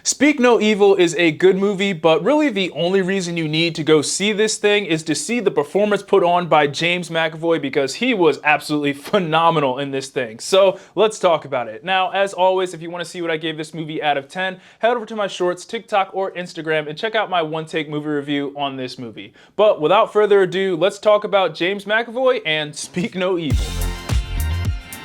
Speak No Evil is a good movie, but really the only reason you need to go see this thing is to see the performance put on by James McAvoy, because he was absolutely phenomenal in this thing. So let's talk about it. Now, as always, if you want to see what I gave this movie out of 10, head over to my shorts, TikTok or Instagram, and check out my one-take movie review on this movie. But without further ado, let's talk about James McAvoy and Speak No Evil.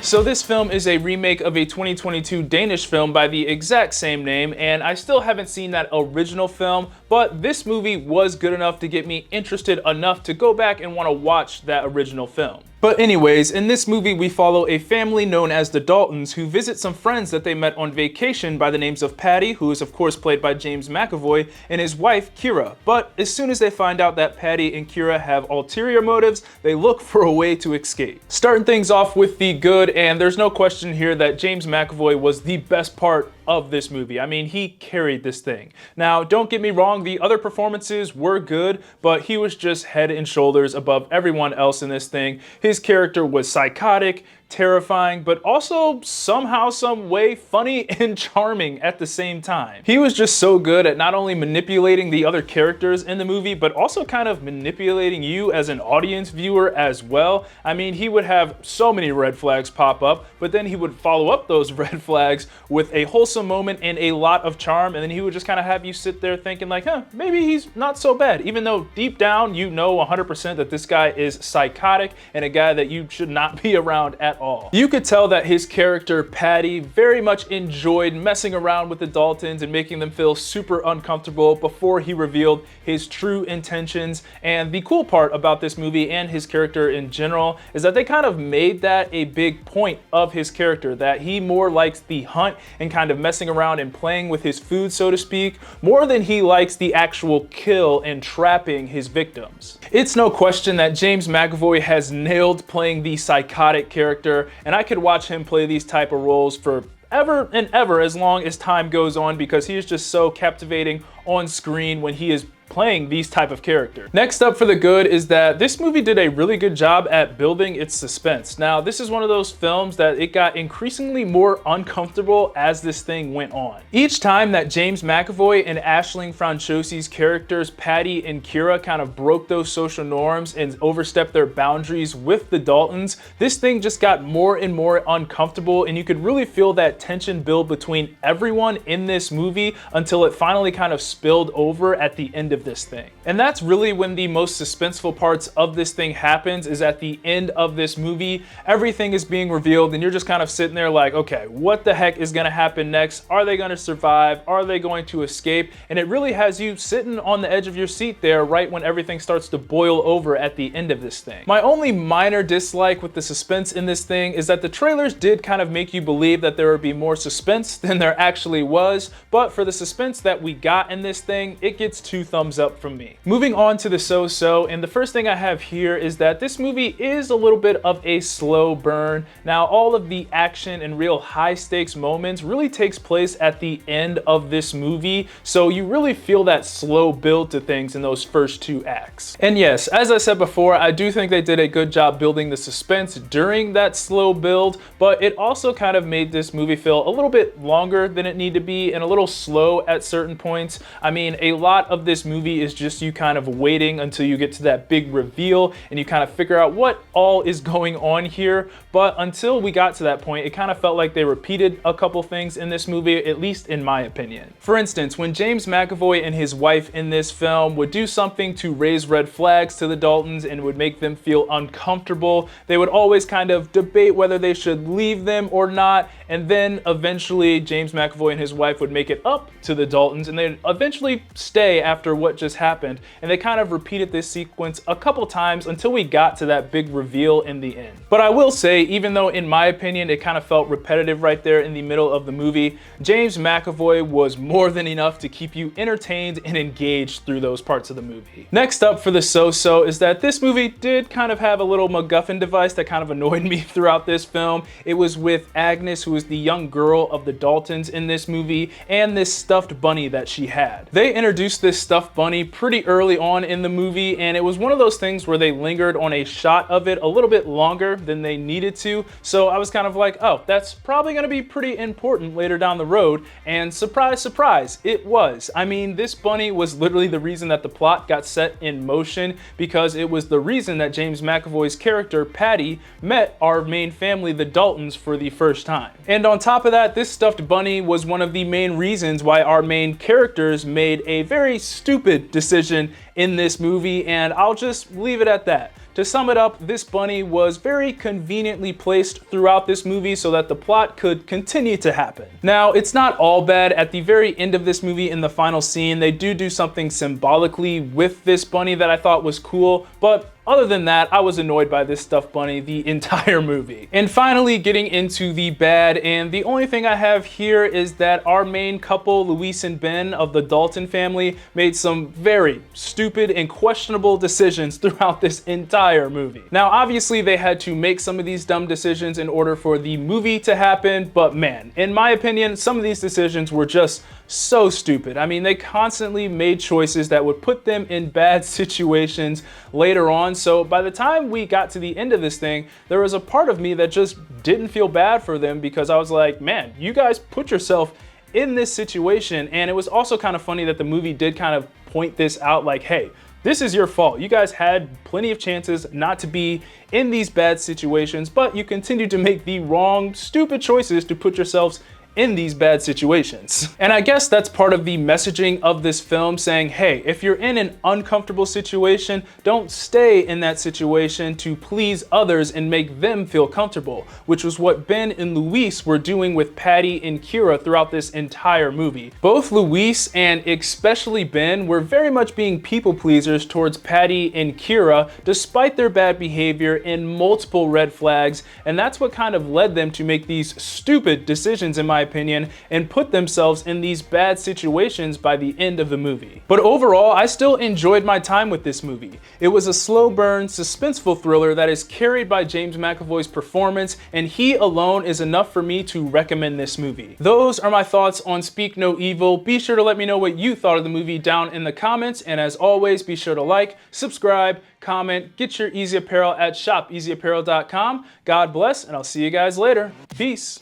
So this film is a remake of a 2022 Danish film by the exact same name, and I still haven't seen that original film, but this movie was good enough to get me interested enough to go back and want to watch that original film. But anyways, in this movie we follow a family known as the Daltons who visit some friends that they met on vacation by the names of Patty, who is of course played by James McAvoy, and his wife Kira. But as soon as they find out that Patty and Kira have ulterior motives, they look for a way to escape. Starting things off with the good, and there's no question here that James McAvoy was the best part of this movie. I mean, he carried this thing. Now, don't get me wrong, the other performances were good, but he was just head and shoulders above everyone else in this thing. His character was psychotic, terrifying, but also somehow, some way funny and charming at the same time. He was just so good at not only manipulating the other characters in the movie, but also kind of manipulating you as an audience viewer as well. I mean, he would have so many red flags pop up, but then he would follow up those red flags with a wholesome moment and a lot of charm, and then he would just kind of have you sit there thinking like, maybe he's not so bad, even though deep down you know 100% that this guy is psychotic and a guy that you should not be around at all. You could tell that his character, Patty, very much enjoyed messing around with the Daltons and making them feel super uncomfortable before he revealed his true intentions. And the cool part about this movie and his character in general is that they kind of made that a big point of his character, that he more likes the hunt and kind of messing around and playing with his food, so to speak, more than he likes the actual kill and trapping his victims. It's no question that James McAvoy has nailed playing the psychotic character, and I could watch him play these type of roles for ever and ever as long as time goes on, because he is just so captivating on screen when he is playing these type of characters. Next up for the good is that this movie did a really good job at building its suspense. Now, this is one of those films that it got increasingly more uncomfortable as this thing went on. Each time that James McAvoy and Aisling Franciose's characters, Patty and Kira, kind of broke those social norms and overstepped their boundaries with the Daltons, this thing just got more and more uncomfortable, and you could really feel that tension build between everyone in this movie until it finally kind of spilled over at the end of this thing. And that's really when the most suspenseful parts of this thing happens, is at the end of this movie. Everything is being revealed and you're just kind of sitting there like, okay, what the heck is going to happen next? Are they going to survive? Are they going to escape? And it really has you sitting on the edge of your seat there right when everything starts to boil over at the end of this thing. My only minor dislike with the suspense in this thing is that the trailers did kind of make you believe that there would be more suspense than there actually was, but for the suspense that we got in this thing, it gets 2 thumbs up from me. Moving on to the so-so, and the first thing I have here is that this movie is a little bit of a slow burn. Now, all of the action and real high stakes moments really takes place at the end of this movie, so you really feel that slow build to things in those first 2 acts. And yes, as I said before, I do think they did a good job building the suspense during that slow build, but it also kind of made this movie feel a little bit longer than it needed to be and a little slow at certain points. I mean, a lot of this movie is just you kind of waiting until you get to that big reveal and you kind of figure out what all is going on here. But until we got to that point, it kind of felt like they repeated a couple things in this movie, at least in my opinion. For instance, when James McAvoy and his wife in this film would do something to raise red flags to the Daltons and would make them feel uncomfortable, they would always kind of debate whether they should leave them or not, and then eventually James McAvoy and his wife would make it up to the Daltons and they'd eventually stay after what just happened, and they kind of repeated this sequence a couple times until we got to that big reveal in the end. But I will say, even though in my opinion it kind of felt repetitive right there in the middle of the movie, James McAvoy was more than enough to keep you entertained and engaged through those parts of the movie. Next up for the so-so is that this movie did kind of have a little MacGuffin device that kind of annoyed me throughout this film. It was with Agnes, who was was the young girl of the Daltons in this movie, and this stuffed bunny that she had. They introduced this stuffed bunny pretty early on in the movie, and it was one of those things where they lingered on a shot of it a little bit longer than they needed to, so I was kind of like, oh, that's probably gonna be pretty important later down the road, and surprise, surprise, it was. I mean, this bunny was literally the reason that the plot got set in motion, because it was the reason that James McAvoy's character, Patty, met our main family, the Daltons, for the first time. And on top of that, this stuffed bunny was one of the main reasons why our main characters made a very stupid decision in this movie, and I'll just leave it at that. To sum it up, this bunny was very conveniently placed throughout this movie so that the plot could continue to happen. Now, it's not all bad. At the very end of this movie, in the final scene, they do something symbolically with this bunny that I thought was cool, but other than that, I was annoyed by this stuffed bunny the entire movie. And finally, getting into the bad, and the only thing I have here is that our main couple, Luis and Ben of the Dalton family, made some very stupid and questionable decisions throughout this entire movie. Now, obviously, they had to make some of these dumb decisions in order for the movie to happen, but man, in my opinion, some of these decisions were just so stupid. I mean, they constantly made choices that would put them in bad situations later on. So by the time we got to the end of this thing, there was a part of me that just didn't feel bad for them, because I was like, man, you guys put yourself in this situation. And it was also kind of funny that the movie did kind of point this out, like, hey, this is your fault. You guys had plenty of chances not to be in these bad situations, but you continued to make the wrong, stupid choices to put yourselves in these bad situations. And I guess that's part of the messaging of this film, saying, hey, if you're in an uncomfortable situation, don't stay in that situation to please others and make them feel comfortable, which was what Ben and Luis were doing with Patty and Kira throughout this entire movie. Both Luis and especially Ben were very much being people pleasers towards Patty and Kira, despite their bad behavior and multiple red flags, and that's what kind of led them to make these stupid decisions, in my opinion, and put themselves in these bad situations by the end of the movie. But overall, I still enjoyed my time with this movie. It was a slow burn, suspenseful thriller that is carried by James McAvoy's performance, and he alone is enough for me to recommend this movie. Those are my thoughts on Speak No Evil. Be sure to let me know what you thought of the movie down in the comments, and as always, be sure to like, subscribe, comment, get your Eazy Apparel at shopeasyapparel.com. God bless, and I'll see you guys later. Peace.